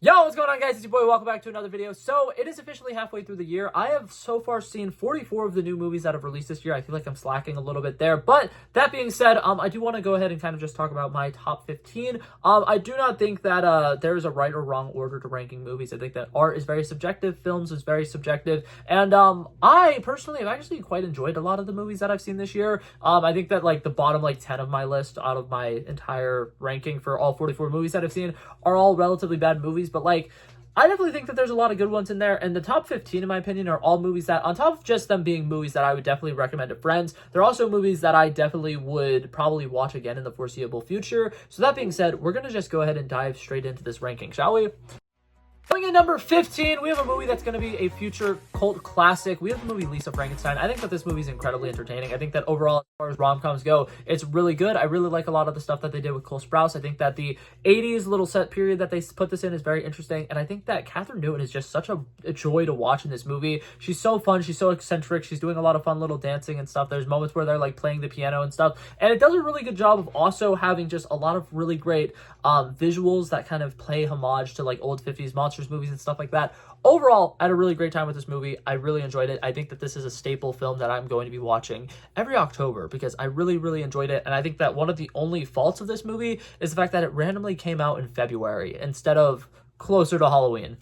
Yo, what's going on, guys? It's your boy. Welcome back to another video. So, it is officially halfway through the year. I have so far seen 44 of the new movies that have released this year. I feel like I'm slacking a little bit there. But, that being said, I do want to go ahead and kind of just talk about my top 15. I do not think that there is a right or wrong order to ranking movies. I think that art is very subjective, films is very subjective, and I personally have actually quite enjoyed a lot of the movies that I've seen this year. I think that, like, the bottom, 10 of my list out of my entire ranking for all 44 movies that I've seen are all relatively bad movies. But I definitely think that there's a lot of good ones in there, and the top 15, in my opinion, are all movies that, on top of just them being movies that I would definitely recommend to friends, they're also movies that I definitely would probably watch again in the foreseeable future. So that being said, we're going to just go ahead and dive straight into this ranking, shall we? Coming in number 15, we have a movie that's going to be a future cult classic. We have the movie Lisa Frankenstein. I think that this movie is incredibly entertaining. I think that overall, as far as rom-coms go, it's really good. I really like a lot of the stuff that they did with Cole Sprouse. I think that the 80s little set period that they put this in is very interesting. And I think that Catherine Newton is just such a joy to watch in this movie. She's so fun. She's so eccentric. She's doing a lot of fun little dancing and stuff. There's moments where they're playing the piano and stuff. And it does a really good job of also having just a lot of really great visuals that kind of play homage to old 50s monsters movies and stuff like that. Overall, I had a really great time with this movie. I really enjoyed it. I think that this is a staple film that I'm going to be watching every October because I really, really enjoyed it. And I think that one of the only faults of this movie is the fact that it randomly came out in February instead of closer to Halloween.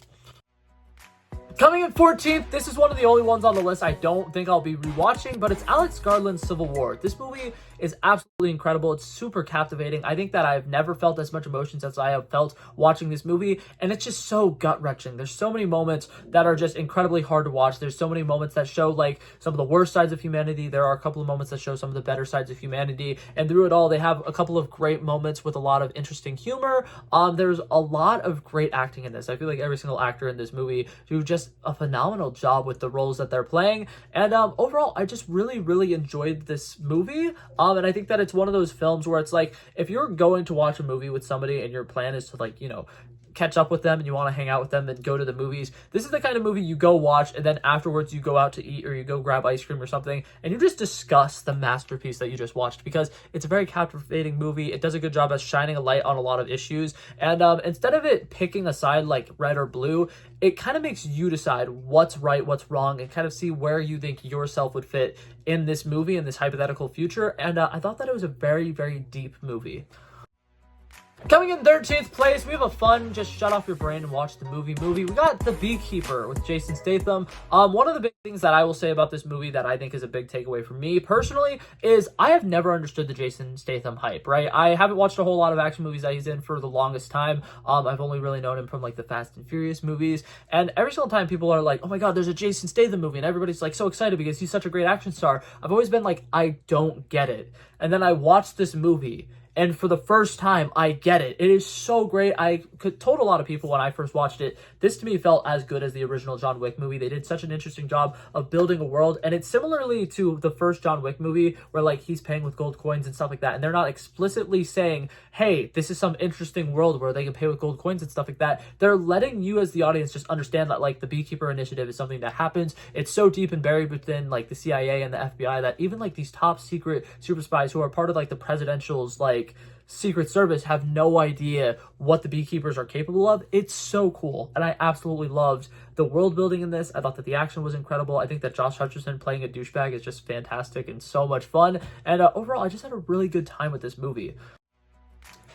Coming in 14th, this is one of the only ones on the list I don't think I'll be rewatching, but it's Alex Garland's Civil War. This movie is absolutely incredible. It's super captivating. I think that I've never felt as much emotions as I have felt watching this movie, and it's just so gut-wrenching. There's so many moments that are just incredibly hard to watch. There's so many moments that show some of the worst sides of humanity. There are a couple of moments that show some of the better sides of humanity, and through it all, they have a couple of great moments with a lot of interesting humor. There's a lot of great acting in this. I feel like every single actor in this movie do just a phenomenal job with the roles that they're playing, and overall, I just really, really enjoyed this movie. And I think that it's one of those films where it's if you're going to watch a movie with somebody and your plan is to catch up with them and you want to hang out with them and go to the movies, this is the kind of movie you go watch, and then afterwards you go out to eat or you go grab ice cream or something and you just discuss the masterpiece that you just watched, because it's a very captivating movie. It does a good job at shining a light on a lot of issues, and instead of it picking a side like red or blue, it kind of makes you decide what's right, what's wrong, and kind of see where you think yourself would fit in this movie, in this hypothetical future. And I thought that it was a very, very deep movie. Coming in 13th place, we have a fun, just shut off your brain and watch the movie. We got The Beekeeper with Jason Statham. One of the big things that I will say about this movie that I think is a big takeaway for me personally is I have never understood the Jason Statham hype, right? I haven't watched a whole lot of action movies that he's in for the longest time. I've only really known him from the Fast and Furious movies. And every single time people are like, oh my God, there's a Jason Statham movie, and everybody's so excited because he's such a great action star. I've always been I don't get it. And then I watched this movie, and for the first time, I get it. It is so great. I told a lot of people when I first watched it, this to me felt as good as the original John Wick movie. They did such an interesting job of building a world, and it's similarly to the first John Wick movie where he's paying with gold coins and stuff like that, and they're not explicitly saying, hey, this is some interesting world where they can pay with gold coins and stuff like that. They're letting you as the audience just understand that the Beekeeper Initiative is something that happens. It's so deep and buried within the CIA and the FBI that even these top secret super spies who are part of the presidential's Secret Service have no idea what the Beekeepers are capable of. It's so cool, and I absolutely loved the world building in this. I thought that the action was incredible. I think that Josh Hutcherson playing a douchebag is just fantastic and so much fun, and overall I just had a really good time with this movie.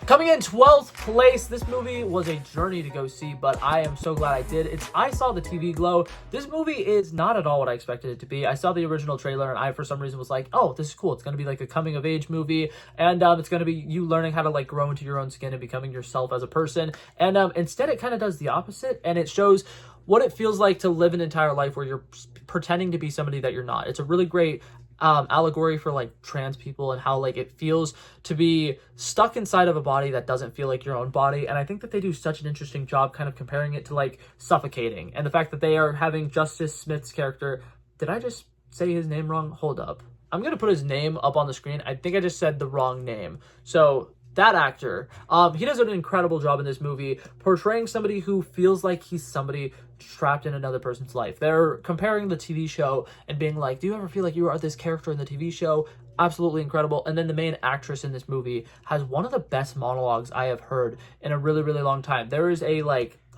Coming in 12th place, this movie was a journey to go see, but I am so glad I did. I Saw the TV Glow. This movie is not at all what I expected it to be. I saw the original trailer, and I, for some reason, was like, oh, this is cool. It's going to be a coming-of-age movie, and it's going to be you learning how to, grow into your own skin and becoming yourself as a person. And instead, it kind of does the opposite, and it shows what it feels like to live an entire life where you're pretending to be somebody that you're not. It's a really great allegory for trans people and how it feels to be stuck inside of a body that doesn't feel like your own body. And I think that they do such an interesting job kind of comparing it to suffocating, and the fact that they are having Justice Smith's character. Did I just say his name wrong? Hold up, I'm gonna put his name up on the screen. I think I just said the wrong name. So that actor, he does an incredible job in this movie portraying somebody who feels like he's somebody trapped in another person's life. They're comparing the TV show and being do you ever feel like you are this character in the TV show? Absolutely incredible. And then the main actress in this movie has one of the best monologues I have heard in a really, really long time. There is a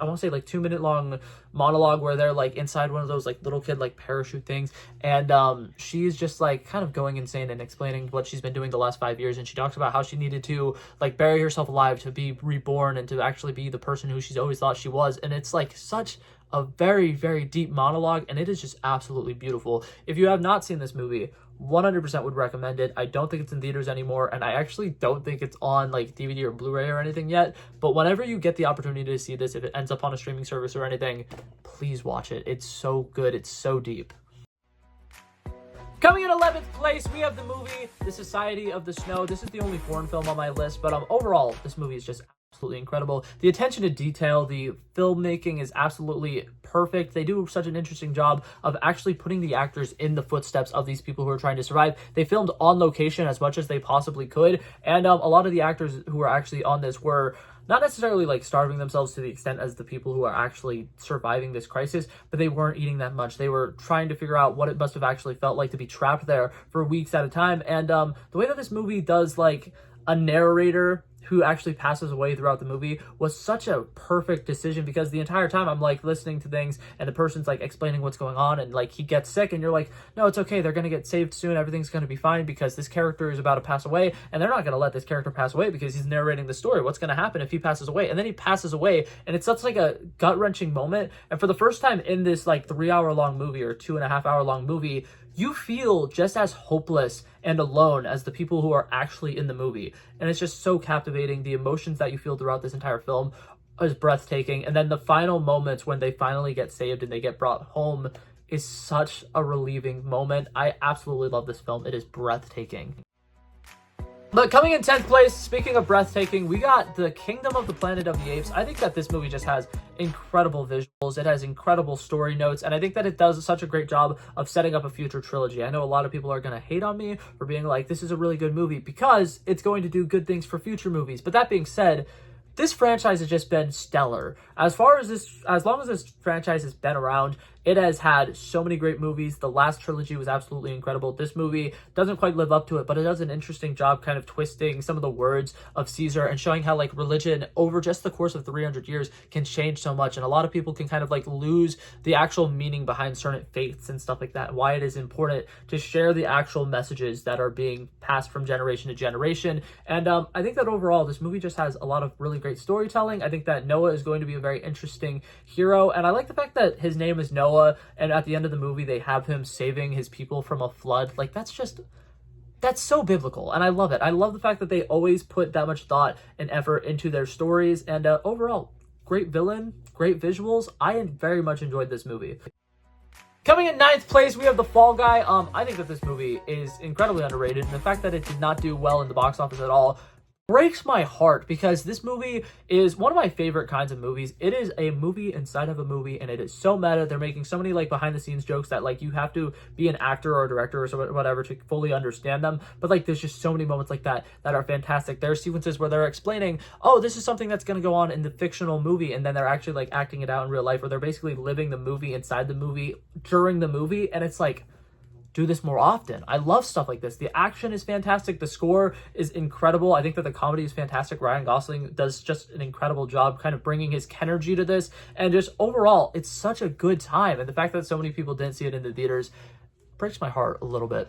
I want to say like 2-minute long monologue where they're like inside one of those like little kid like parachute things, and she's just like kind of going insane and explaining what she's been doing the last 5 years, and she talks about how she needed to like bury herself alive to be reborn and to actually be the person who she's always thought she was. And it's like such a very, very deep monologue, and it is just absolutely beautiful. If you have not seen this movie, 100% would recommend it. I don't think it's in theaters anymore, and I actually don't think it's on like DVD or Blu-ray or anything yet, but whenever you get the opportunity to see this, if it ends up on a streaming service or anything, please watch it. It's so good. It's so deep. Coming in 11th place, we have the movie The Society of the Snow. This is the only foreign film on my list, but overall, this movie is just absolutely incredible. The attention to detail, the filmmaking is absolutely perfect. They do such an interesting job of actually putting the actors in the footsteps of these people who are trying to survive. They filmed on location as much as they possibly could, and a lot of the actors who were actually on this were not necessarily like starving themselves to the extent as the people who are actually surviving this crisis, but they weren't eating that much. They were trying to figure out what it must have actually felt like to be trapped there for weeks at a time. And the way that this movie does like a narrator who actually passes away throughout the movie was such a perfect decision, because the entire time I'm like listening to things and the person's like explaining what's going on, and like he gets sick and you're like, no, it's okay, they're gonna get saved soon, everything's gonna be fine, because this character is about to pass away, and they're not gonna let this character pass away because he's narrating the story. What's gonna happen if he passes away? And then he passes away, and it's such like a gut-wrenching moment. And for the first time in this like 3-hour long movie or 2.5-hour long movie, you feel just as hopeless and alone as the people who are actually in the movie. And it's just so captivating. The emotions that you feel throughout this entire film is breathtaking. And then the final moments when they finally get saved and they get brought home is such a relieving moment. I absolutely love this film. It is breathtaking. But coming in 10th place, speaking of breathtaking, we got The Kingdom of the Planet of the Apes. I think that this movie just has incredible visuals. It has incredible story notes, and I think that it does such a great job of setting up a future trilogy. I know a lot of people are going to hate on me for being like, this is a really good movie, because it's going to do good things for future movies. But that being said, this franchise has just been stellar. As long as this franchise has been around, it has had so many great movies. The last trilogy was absolutely incredible. This movie doesn't quite live up to it, but it does an interesting job kind of twisting some of the words of Caesar and showing how like religion over just the course of 300 years can change so much. And a lot of people can kind of like lose the actual meaning behind certain faiths and stuff like that, and why it is important to share the actual messages that are being passed from generation to generation. And I think that overall, this movie just has a lot of really great storytelling. I think that Noah is going to be a very interesting hero. And I like the fact that his name is Noah, and at the end of the movie they have him saving his people from a flood. Like that's so biblical, and I love it. I love the fact that they always put that much thought and effort into their stories. And overall, great villain, great visuals. I very much enjoyed this movie. Coming in 9th place, we have The Fall Guy. I think that this movie is incredibly underrated, and the fact that it did not do well in the box office at all breaks my heart, because this movie is one of my favorite kinds of movies. It is a movie inside of a movie, and it is so meta. They're making so many like behind the scenes jokes that like you have to be an actor or a director or so whatever to fully understand them. But like there's just so many moments like that that are fantastic. There are sequences where they're explaining, oh, this is something that's going to go on in the fictional movie, and then they're actually like acting it out in real life, or they're basically living the movie inside the movie during the movie. And it's like, do this more often. I love stuff like this. The action is fantastic. The score is incredible. I think that the comedy is fantastic. Ryan Gosling does just an incredible job kind of bringing his Kenergy to this. And just overall, it's such a good time. And the fact that so many people didn't see it in the theaters breaks my heart a little bit.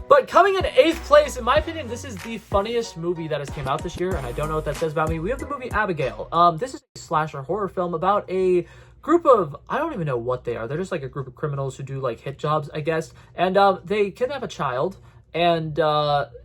But coming in 8th place, in my opinion, this is the funniest movie that has came out this year, and I don't know what that says about me. We have the movie Abigail. This is a slasher horror film about a group of, I don't even know what they are. They're just like a group of criminals who do like hit jobs, I guess. And they kidnap a child, and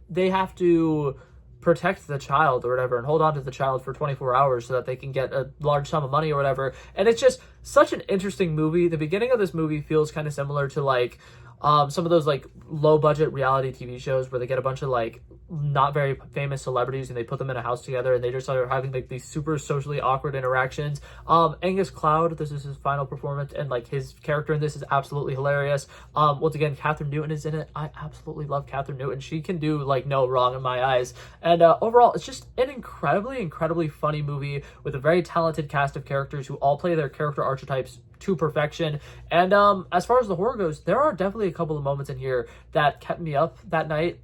they have to protect the child or whatever and hold on to the child for 24 hours so that they can get a large sum of money or whatever. And it's just such an interesting movie. The beginning of this movie feels kind of similar to like some of those like low budget reality TV shows where they get a bunch of like not very famous celebrities and they put them in a house together and they just start having like these super socially awkward interactions. Angus Cloud, this is his final performance, and like his character in this is absolutely hilarious. Once again, Catherine Newton is in it. I absolutely love Catherine Newton. She can do like no wrong in my eyes. And overall, it's just an incredibly funny movie with a very talented cast of characters who all play their character archetypes to perfection. And as far as the horror goes, there are definitely a couple of moments in here that kept me up that night.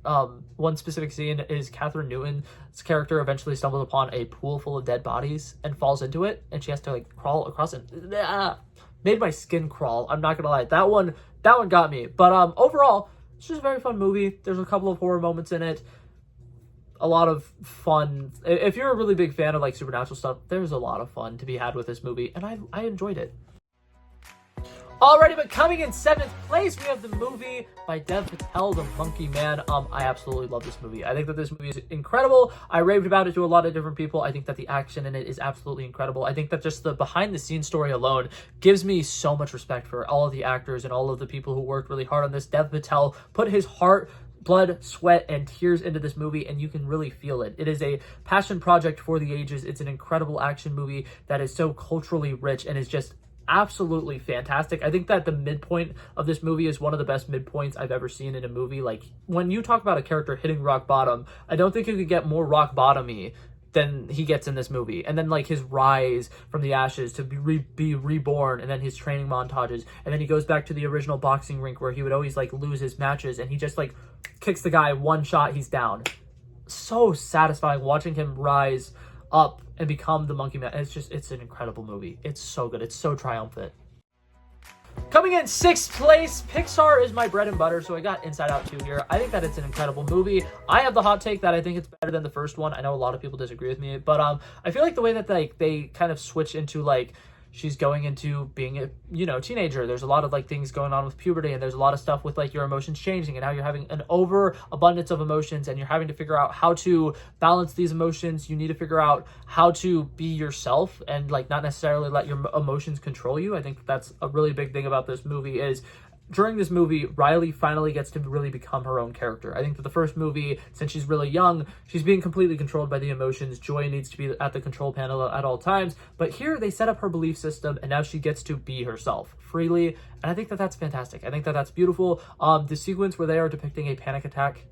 One specific scene is Catherine Newton's character eventually stumbles upon a pool full of dead bodies and falls into it, and she has to like crawl across it. Made my skin crawl. I'm not gonna lie. That one got me. But overall, it's just a very fun movie. There's a couple of horror moments in it. A lot of fun. If you're a really big fan of like supernatural stuff, there's a lot of fun to be had with this movie, and I enjoyed it. Alrighty, but coming in 7th place, we have the movie by Dev Patel, The Monkey Man. I absolutely love this movie. I think that this movie is incredible. I raved about it to a lot of different people. I think that the action in it is absolutely incredible. I think that just the behind-the-scenes story alone gives me so much respect for all of the actors and all of the people who worked really hard on this. Dev Patel put his heart, blood, sweat, and tears into this movie, and you can really feel it. It is a passion project for the ages. It's an incredible action movie that is so culturally rich and is just absolutely fantastic. I think that the midpoint of this movie is one of the best midpoints I've ever seen in a movie. Like, when you talk about a character hitting rock bottom, I don't think you could get more rock bottom-y than he gets in this movie. And then like his rise from the ashes to be reborn, and then his training montages, and then he goes back to the original boxing rink where he would always like lose his matches, and he just like kicks the guy, one shot, he's down. So satisfying watching him rise up and become the Monkey Man. It's an incredible movie. It's so good. It's so triumphant. Coming in 6th place, Pixar is my bread and butter, so I got Inside Out 2 here. I think that it's an incredible movie. I have the hot take that I think it's better than the first one. I know a lot of people disagree with me, but I feel like the way that they kind of switch into like she's going into being a teenager. There's a lot of like things going on with puberty, and there's a lot of stuff with like your emotions changing and how you're having an overabundance of emotions, and you're having to figure out how to balance these emotions. You need to figure out how to be yourself and like not necessarily let your emotions control you. I think that's a really big thing about this movie is during this movie, Riley finally gets to really become her own character. I think that the first movie, since she's really young, she's being completely controlled by the emotions. Joy needs to be at the control panel at all times. But here, they set up her belief system, and now she gets to be herself freely. And I think that that's fantastic. I think that that's beautiful. The sequence where they are depicting a panic attack,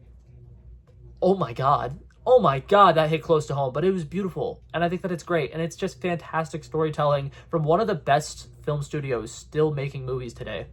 oh my god, that hit close to home, but it was beautiful. And I think that it's great. And it's just fantastic storytelling from one of the best film studios still making movies today.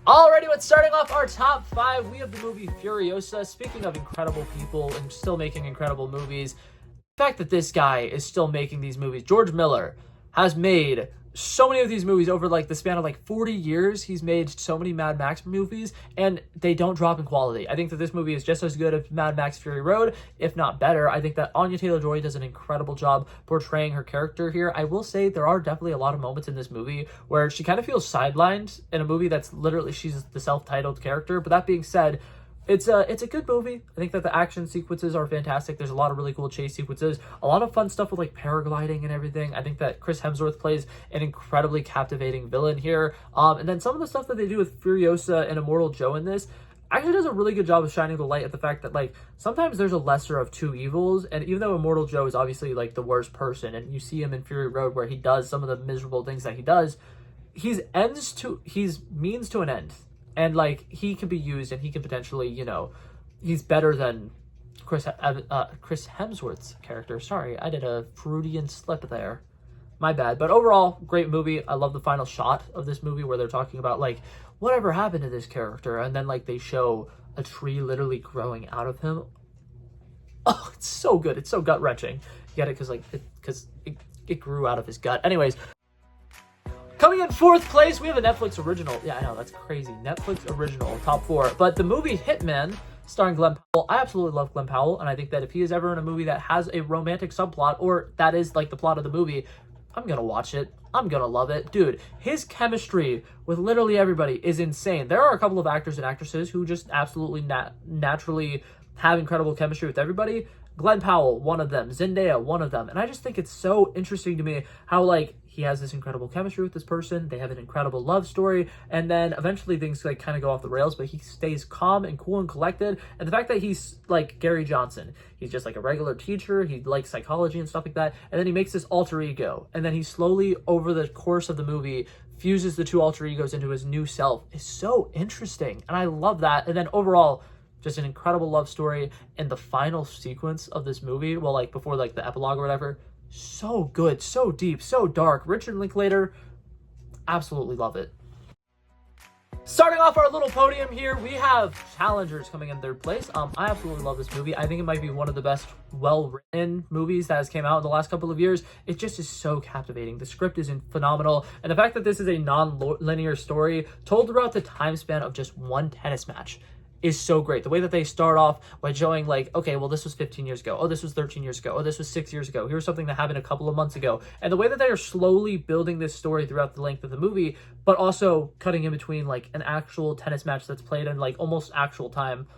Alrighty, but starting off our top 5, we have the movie Furiosa. Speaking of incredible people and still making incredible movies, the fact that this guy is still making these movies, George Miller, has made so many of these movies over like the span of like 40 years. He's made so many Mad Max movies, and they don't drop in quality. I think that this movie is just as good as Mad Max Fury Road, if not better. I think that Anya Taylor-Joy does an incredible job portraying her character here. I will say there are definitely a lot of moments in this movie where she kind of feels sidelined in a movie that's literally, she's the self-titled character. But that being said, it's a good movie. I think that the action sequences are fantastic. There's a lot of really cool chase sequences, a lot of fun stuff with like paragliding and everything. I think that Chris Hemsworth plays an incredibly captivating villain here. And then some of the stuff that they do with Furiosa and Immortal Joe in this actually does a really good job of shining the light at the fact that like sometimes there's a lesser of two evils. And even though Immortal Joe is obviously like the worst person, and you see him in Fury Road where he does some of the miserable things that he does, he's means to an end. And, like, he can be used, and he can potentially, he's better than Chris Hemsworth's character. Sorry, I did a Freudian slip there. My bad. But overall, great movie. I love the final shot of this movie where they're talking about, like, whatever happened to this character. And then, like, they show a tree literally growing out of him. Oh, it's so good. It's so gut-wrenching. You get it? Because it grew out of his gut. Anyways. Coming in 4th place, we have a Netflix original. Yeah, I know, that's crazy. Netflix original, top 4. But the movie Hitman, starring Glenn Powell. I absolutely love Glenn Powell, and I think that if he is ever in a movie that has a romantic subplot, or that is like the plot of the movie, I'm gonna watch it. I'm gonna love it. Dude, his chemistry with literally everybody is insane. There are a couple of actors and actresses who just absolutely naturally have incredible chemistry with everybody. Glenn Powell, one of them. Zendaya, one of them. And I just think it's so interesting to me how, like, he has this incredible chemistry with this person. They have an incredible love story. And then eventually things, like, kind of go off the rails, but he stays calm and cool and collected. And the fact that he's, like, Gary Johnson. He's just, like, a regular teacher. He likes psychology and stuff like that. And then he makes this alter ego. And then he slowly, over the course of the movie, fuses the two alter egos into his new self. It's so interesting. And I love that. And then overall, just an incredible love story. And the final sequence of this movie, well, like, before, like, the epilogue or whatever, so good, so deep, so dark. Richard Linklater, absolutely love it. Starting off our little podium here, we have Challengers coming in third place. I absolutely love this movie. I think it might be one of the best well-written movies that has came out in the last couple of years. It just is so captivating. The script is phenomenal, and the fact that this is a non-linear story told throughout the time span of just one tennis match is so great. The way that they start off by showing like, okay, well, this was 15 years ago. Oh, this was 13 years ago. Oh, this was 6 years ago. Here's something that happened a couple of months ago. And the way that they are slowly building this story throughout the length of the movie, but also cutting in between like an actual tennis match that's played in like almost actual time.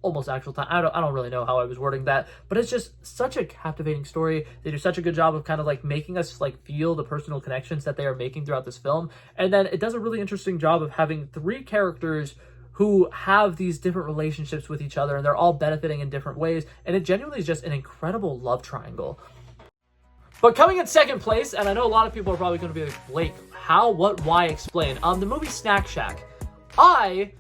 I don't really know how I was wording that, but it's just such a captivating story. They do such a good job of kind of like making us like feel the personal connections that they are making throughout this film. And then it does a really interesting job of having 3 characters who have these different relationships with each other, and they're all benefiting in different ways, and it genuinely is just an incredible love triangle. But coming in second place, and I know a lot of people are probably going to be like, Blake, how, what, why, explain. The movie Snack Shack. I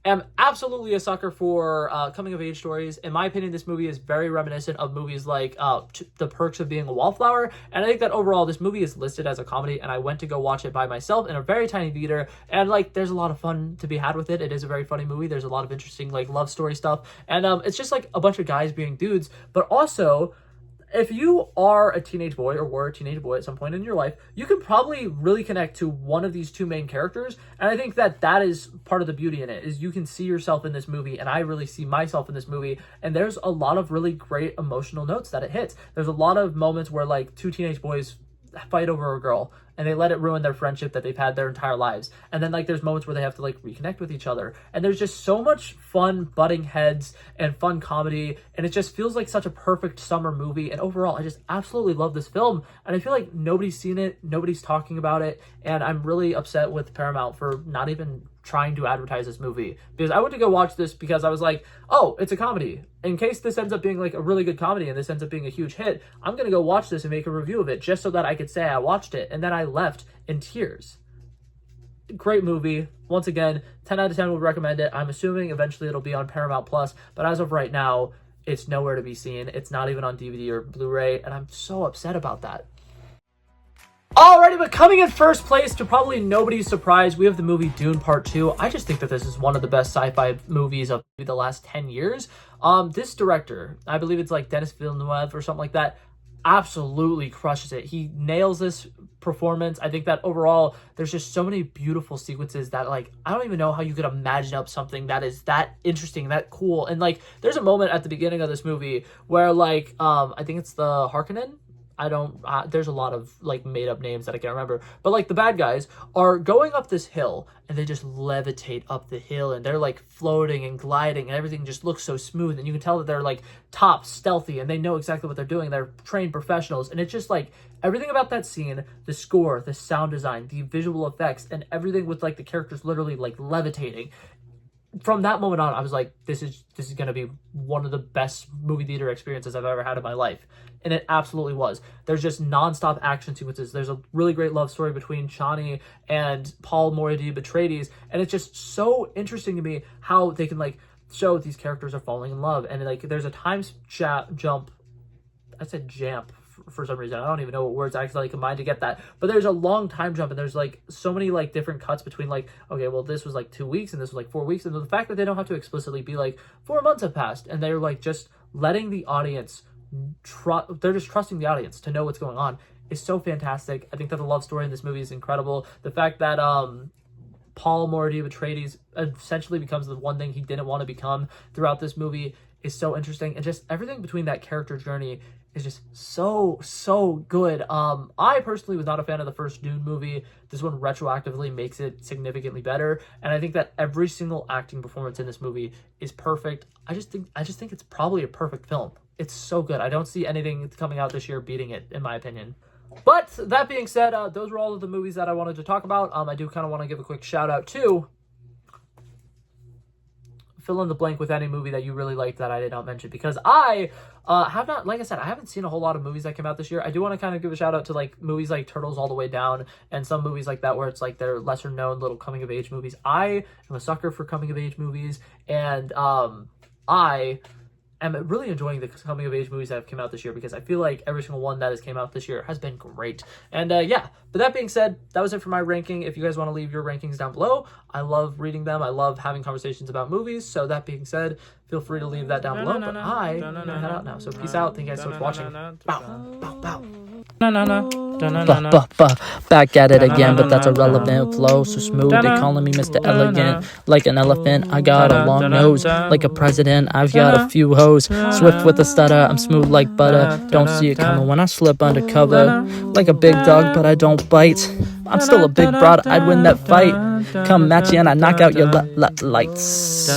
am absolutely a sucker for coming-of-age stories. In my opinion, this movie is very reminiscent of movies like The Perks of Being a Wallflower, and I think that overall this movie is listed as a comedy, and I went to go watch it by myself in a very tiny theater, and like there's a lot of fun to be had with it. It is a very funny movie. There's a lot of interesting like love story stuff, and it's just like a bunch of guys being dudes, but also if you are a teenage boy or were a teenage boy at some point in your life, you can probably really connect to one of these 2 main characters. And I think that that is part of the beauty in it, is you can see yourself in this movie, and I really see myself in this movie. And there's a lot of really great emotional notes that it hits. There's a lot of moments where like 2 teenage boys fight over a girl, and they let it ruin their friendship that they've had their entire lives. And then like there's moments where they have to like reconnect with each other, and there's just so much fun butting heads and fun comedy, and it just feels like such a perfect summer movie. And overall, I just absolutely love this film, and I feel like nobody's seen it, nobody's talking about it, and I'm really upset with Paramount for not even trying to advertise this movie, because I went to go watch this because I was like, oh, it's a comedy. In case this ends up being like a really good comedy and this ends up being a huge hit, I'm gonna go watch this and make a review of it just so that I could say I watched it. And then I left in tears. Great movie. Once again, 10 out of 10 would recommend it. I'm assuming eventually it'll be on Paramount Plus, but as of right now, it's nowhere to be seen. It's not even on DVD or Blu-ray, and I'm so upset about that. Alrighty, but coming in first place, to probably nobody's surprise, we have the movie Dune Part 2. I just think that this is one of the best sci-fi movies of maybe the last 10 years. This director, I believe it's like Denis Villeneuve or something like that, absolutely crushes it. He nails this performance. I think that overall, there's just so many beautiful sequences that like, I don't even know how you could imagine up something that is that interesting, that cool. And like, there's a moment at the beginning of this movie where like, I think it's the Harkonnen. There's a lot of like made up names that I can't remember, but like the bad guys are going up this hill and they just levitate up the hill, and they're like floating and gliding, and everything just looks so smooth, and you can tell that they're like top stealthy and they know exactly what they're doing. They're trained professionals, and it's just like everything about that scene, the score, the sound design, the visual effects, and everything with like the characters literally like levitating. From that moment on, I was like, this is going to be one of the best movie theater experiences I've ever had in my life. And it absolutely was. There's just nonstop action sequences. There's a really great love story between Chani and Paul Moradi-Atreides. And it's just so interesting to me how they can like show these characters are falling in love. And like there's a time jump. I said jamp for some reason. I don't even know what words I accidentally combined to get that, but there's a long time jump, and there's like so many like different cuts between like, okay, well, this was like 2 weeks and this was like 4 weeks, and the fact that they don't have to explicitly be like 4 months have passed, and they're like just letting the audience they're just trusting the audience to know what's going on is so fantastic. I think that the love story in this movie is incredible. The fact that Paul Moradi-Atreides essentially becomes the one thing he didn't want to become throughout this movie is so interesting, and just everything between that character journey is just so good. I personally was not a fan of the first Dune movie. This one retroactively makes it significantly better, and I think that every single acting performance in this movie is perfect. I just think it's probably a perfect film. It's so good. I don't see anything coming out this year beating it, in my opinion. But that being said, those were all of the movies that I wanted to talk about. I do kind of want to give a quick shout out to fill in the blank with any movie that you really liked that I did not mention, because I have not, like I said, I haven't seen a whole lot of movies that came out this year. I do want to kind of give a shout out to like movies like Turtles All the Way Down and some movies like that where it's like they're lesser known little coming of age movies. I am a sucker for coming of age movies, and I am really enjoying the coming of age movies that have come out this year, because I feel like every single one that has came out this year has been great. And yeah, but that being said, that was it for my ranking. If you guys want to leave your rankings down below, I love reading them. I love having conversations about movies. So that being said, feel free to leave that down below. But I'm gonna head out now. So peace out. Thank you guys so much for watching. Bow, bow, bow. Back at it again, but that's a relevant flow. So smooth, they calling me Mr. Elegant. Like an elephant, I got a long nose. Like a president, I've got a few hoes. Swift with a stutter, I'm smooth like butter. Don't see it coming when I slip undercover. Like a big dog, but I don't bite. I'm still a big broad, I'd win that fight. Come match you and I knock out your lights.